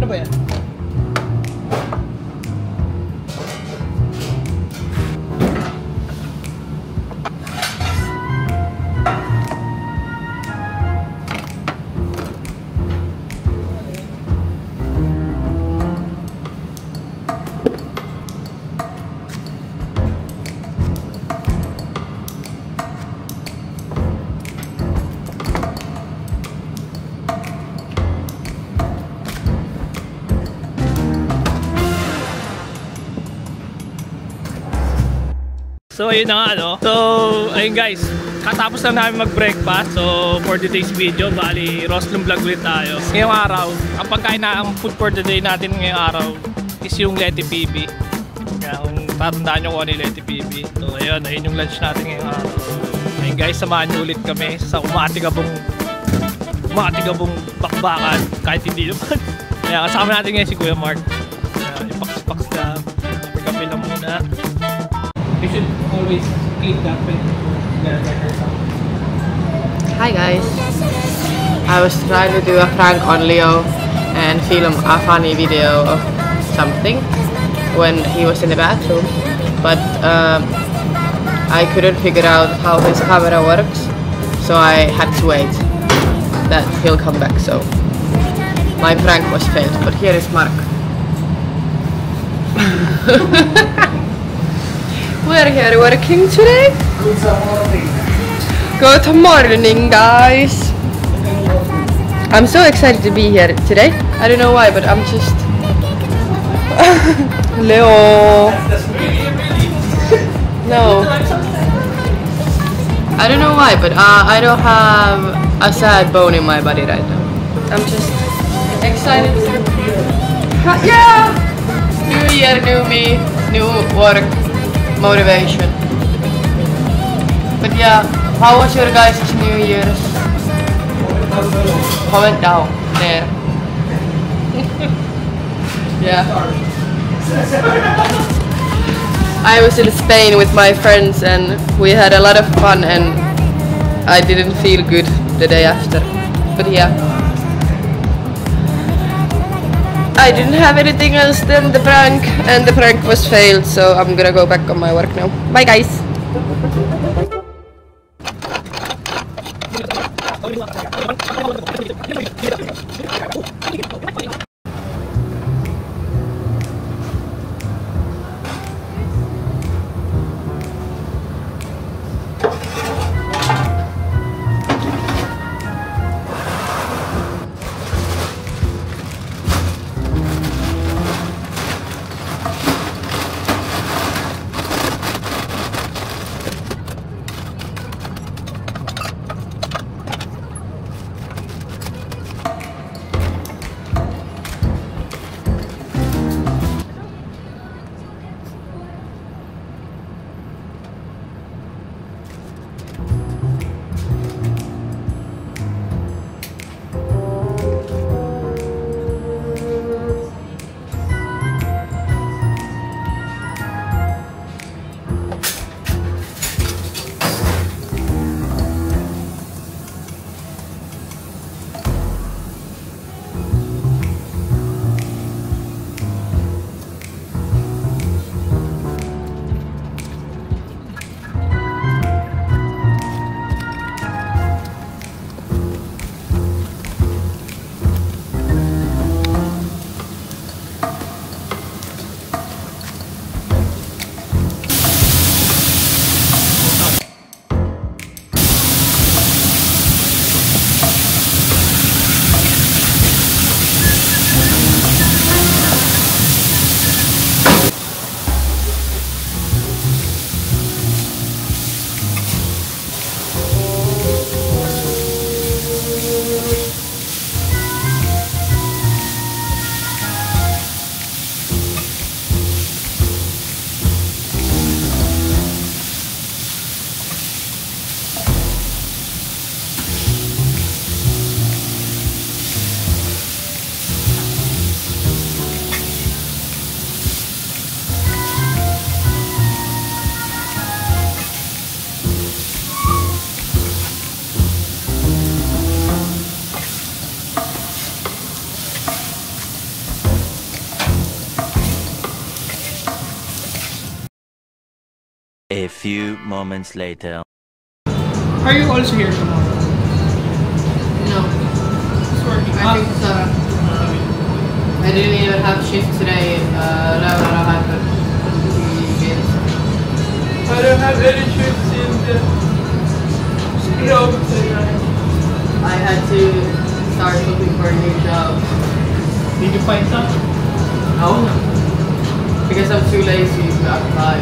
Ano ba yan? So ayun na nga no. So ayun guys, katapos lang namin mag-breakfast. So for today's video, bali Roslyn vlog ulit tayo. Ngayong araw, ang pagkain na ang food for the day natin ngayong araw is yung Leti PB. Kaya kung tatandaan nyo kung ano yung Leti PB. So ayun yung lunch natin ngayong araw. Ayun guys, samahan nyo ulit kami sa umatigabong bakbakan kahit hindi naman. Kaya kasama natin ngayon si Kuya Mark. Ipaks-paks na, kape lang muna. You should always keep that way. Hi guys. I was trying to do a prank on Leo and film a funny video of something when he was in the bathroom, but I couldn't figure out how his camera works, so I had to wait that he'll come back. So my prank was failed, but here is Mark. We're here working today. Good morning, guys. I'm so excited to be here today. I don't know why, but I'm just Leo. No. I don't know why, but I don't have a sad bone in my body right now. I'm just excited. Yeah. New year, new me, new work. Motivation. But yeah, how was your guys' New Year's? Comment down there. Yeah. I was in Spain with my friends and we had a lot of fun, and I didn't feel good the day after. But yeah. I didn't have anything else than the prank, and the prank was failed, so I'm gonna go back on my work now. Bye guys! A few moments later. Are you also here tomorrow? No. I think so. I didn't even have shift today. I don't know how to begin. I don't have any shifts in the job today. I had to start looking for a new job. Did you find some? No. Because I'm too lazy to apply.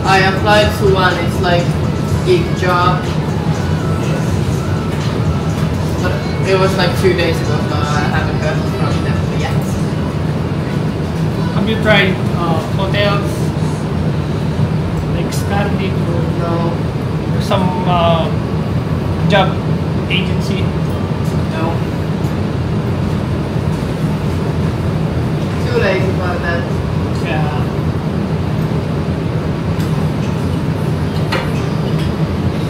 I applied to one, it's like gig job. But it was like 2 days ago, so I haven't heard from them yet. Have you tried hotels? Like Scardic or No. some job agency? No. Too lazy for that. Yeah.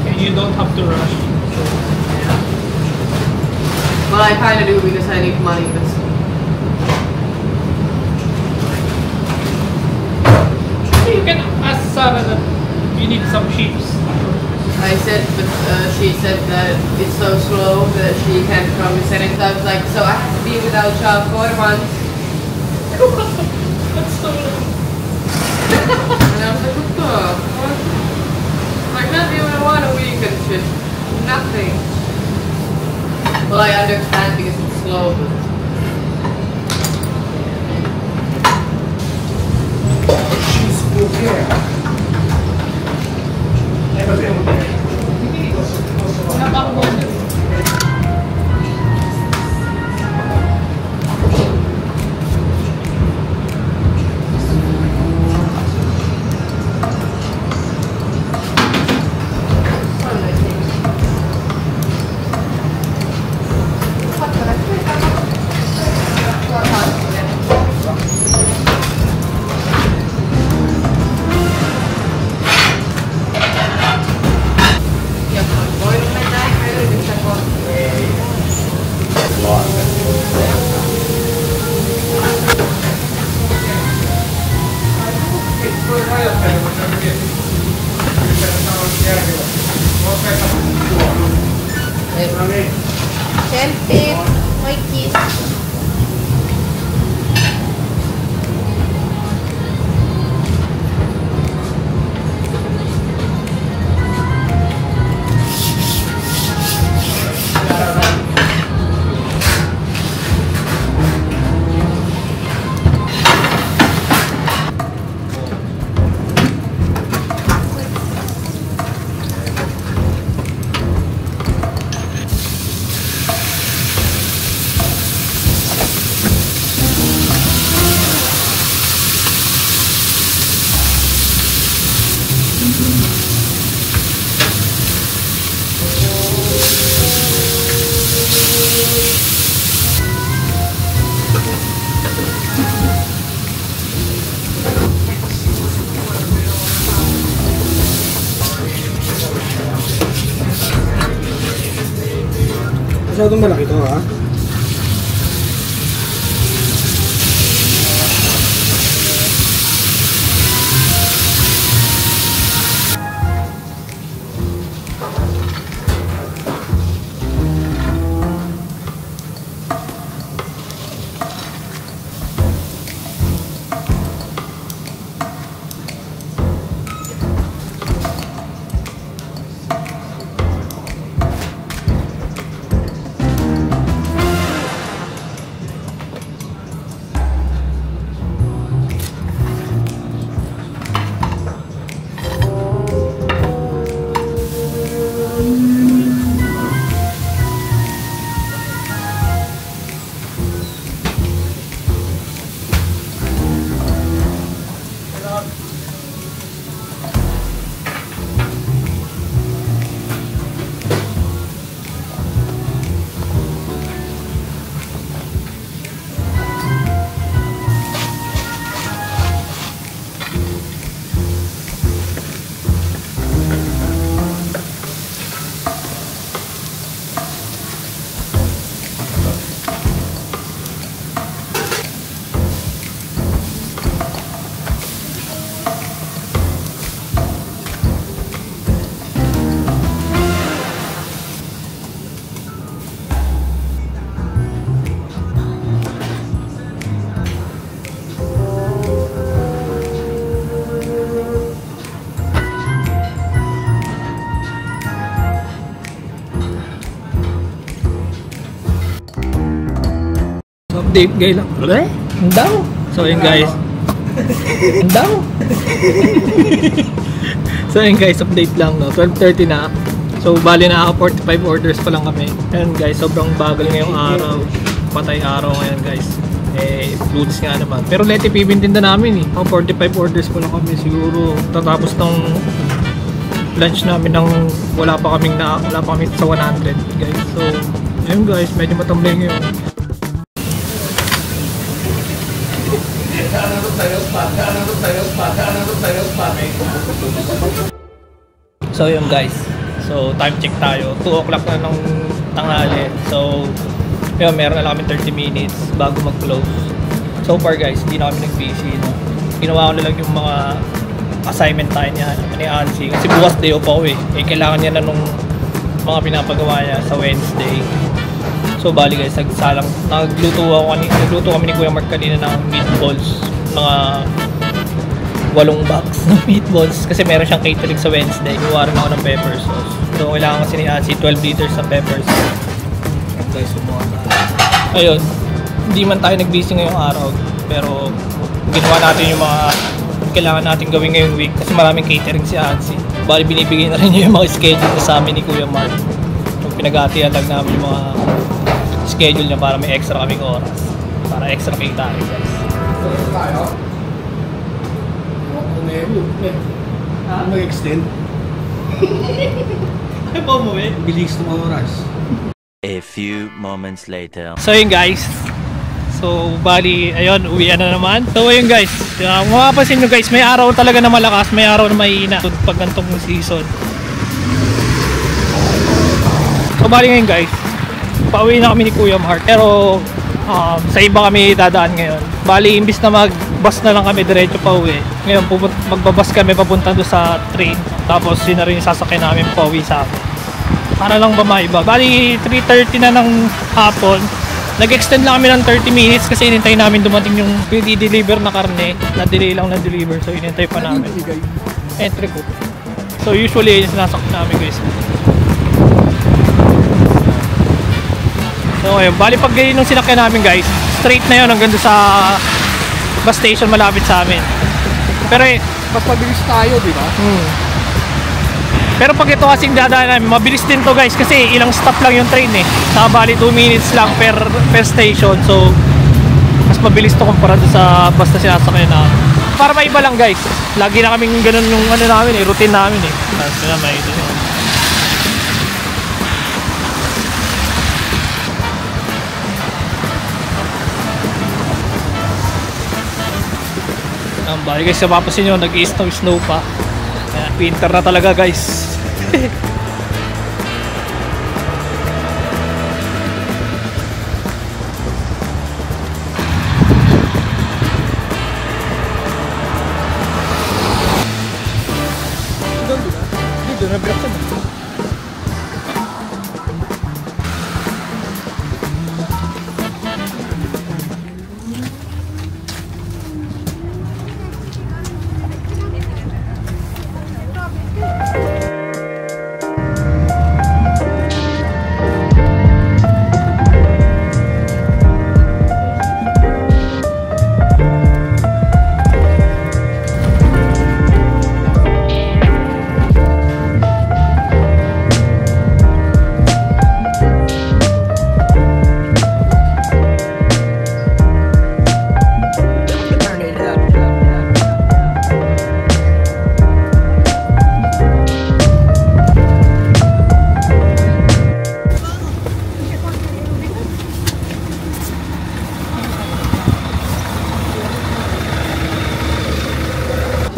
And you don't have to rush. Yeah. Well, I kind of do because I need money, but You can ask Sarah that you need some sheets. I said, but she said that it's so slow that she can't promise anything. I was like, so I have to be without job for months. That's so long. And I was like, what the? What? Like, not even 1 weekend shift. Nothing. Well, I understand because it's slow, but... She's okay. Tempted, my kiss. Masyadong malaki to, ha? Update guys lang. Daw. So yun guys. Daw. So yun guys, update lang no. 12:30 na. So bali na 45 orders pa lang kami. Ayan guys, sobrang bagal ngayong araw. Patay araw ngayon guys. Foods nga naman. Pero leti pibintinda namin eh. 45 orders pa lang kami. Siguro tatapos ng lunch namin ng wala pa kami sa 100 guys. So ayun guys, medyo matamlay ngayon. So yun guys. So time check tayo. 2 o'clock na ng tanghali. So yun, meron na lang kami 30 minutes bago mag-close. So far guys, hindi na kami nag-busy. No? Ginawa ko na lang yung mga assignment tayo niya ni Ansi. Kasi bukas day off ako eh. Kailangan niya na nung mga pinapagawa niya sa Wednesday. So bali guys, nagluto kami ni Kuya Mark kanina ng meatballs. Mga 8 box ng meatballs. Kasi meron siyang catering sa Wednesday. Gawa rin ako ng pepper sauce. So kailangan kasi ni Ansi 12 liters ng pepper sauce. Guys, ayun, hindi man tayo nag-busy ngayong araw, pero ginawa natin yung mga kailangan natin gawin ngayong week kasi maraming catering si Ansi. Bali binibigay na rin niya yung mga schedule na sa amin ni Kuya Mark. So pinag-atihan lang namin yung mga schedule niya para may extra kaming oras, para extra kita rin guys. Mag-extend. Ay po mo eh. Bilis ng oras. A few moments later. So yun guys. So bali, ayun, uwian na naman. So ayun guys, kung mapapansin nyo guys, may araw talaga na malakas, may araw na mahina pag gantong season. So bali ngayon guys, pauwi na kami ni Kuya Mark. Pero sa iba kami dadaan ngayon. Bali, imbis na mag-bus na lang kami diretso pauwi. Ngayon magbabas kami papunta doon sa train. Tapos yun na rin yung sasakyan namin pauwi sa amin. Para lang ba maiba. Bali 3:30 na ng hapon. Nag-extend lang kami ng 30 minutes kasi inintay namin dumating yung i-deliver na karne. Na-delay lang na-deliver. So inintay pa namin. Entry ko. So usually yung sinasakyan namin guys. So ayun. Bali pag ganyan yung sinakyan namin guys, straight na yun hanggang doon sa bus station malapit sa amin. Pero Mas mabilis tayo, di ba? Pero pag ito kasing dadaan namin, mabilis din to guys kasi ilang stop lang yung train eh. Saka bali 2 minutes lang per station. So mas mabilis to kumpara sa bus na sinasakyan namin. Para maiba lang guys. Lagi na kaming ganun yung ano namin eh, routine namin eh. Tapos na may ito yun. Bali guys, mapapansin nyo, nag-i-snow pa. Ayan, winter na talaga guys. Dito na binaksan.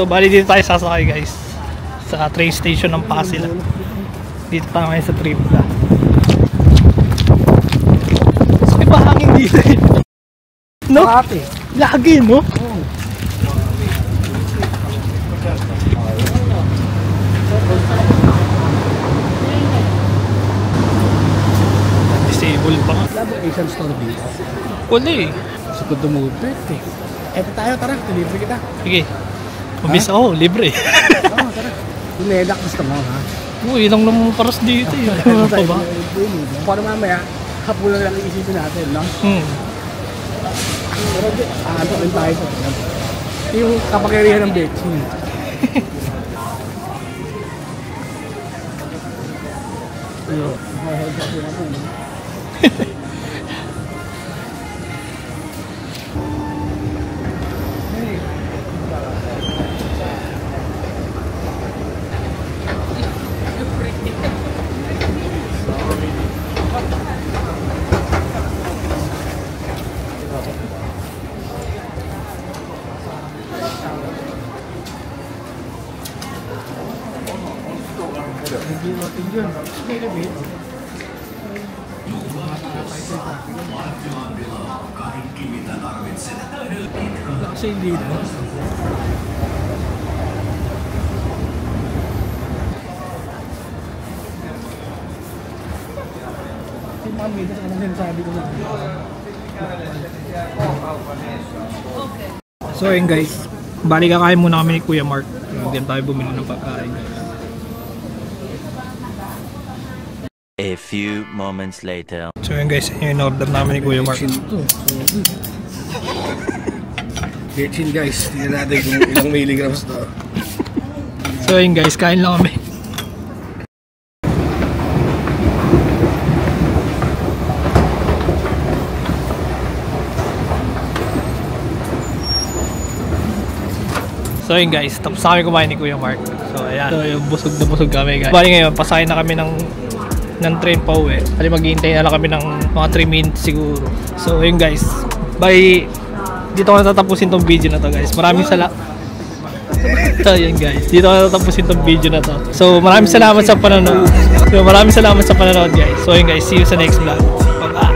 So bali dito tayo sasakay guys sa train station ng Pasig. Dito tayo ngayon sa Tripla. So iba hangin dito eh. No? Lagi no? Disable pa nga. Wala ba Asian store dito? Wala eh. Sa Kudumupit eh. Eto tayo, tara, deliver kita. Sige. Mabis ako, libre. Oo, tara. Lumedak gusto mo, ha? Uy, ilang naman paras dito eh. Ano pa ba? Para mamaya, hapunan lang iisipin natin, no? Pero ano rin tayo sa yung kapangyarihan ng betchin. Yo, kasi hindi na. Si Mami, kasi anong sinasabi ko na. So ayun guys, bali kakain muna kami ni Kuya Mark. Hindi tayo bumili ng pagkain. A few moments later. So ayun guys, yung order namin ni Kuya Mark. Betchin guys, tingnan natin kung ilang milligrams to. So ayun guys, kain lang kami. So ayun guys, tapos na kami kumain ni Kuya Mark. So ayan, so yung busog na busog kami guys. Bali ngayon, pasakay na kami ng train pa uwi. Bali maghihintay na lang kami ng mga 3 minutes siguro. So ayun guys, bye. Dito ko natatapusin tong video na to guys. Maraming salamat. So yun guys, dito ko natatapusin tong video na to. So maraming salamat sa panonood. So maraming salamat sa panonood guys. So yun guys, see you sa next vlog. Bye bye.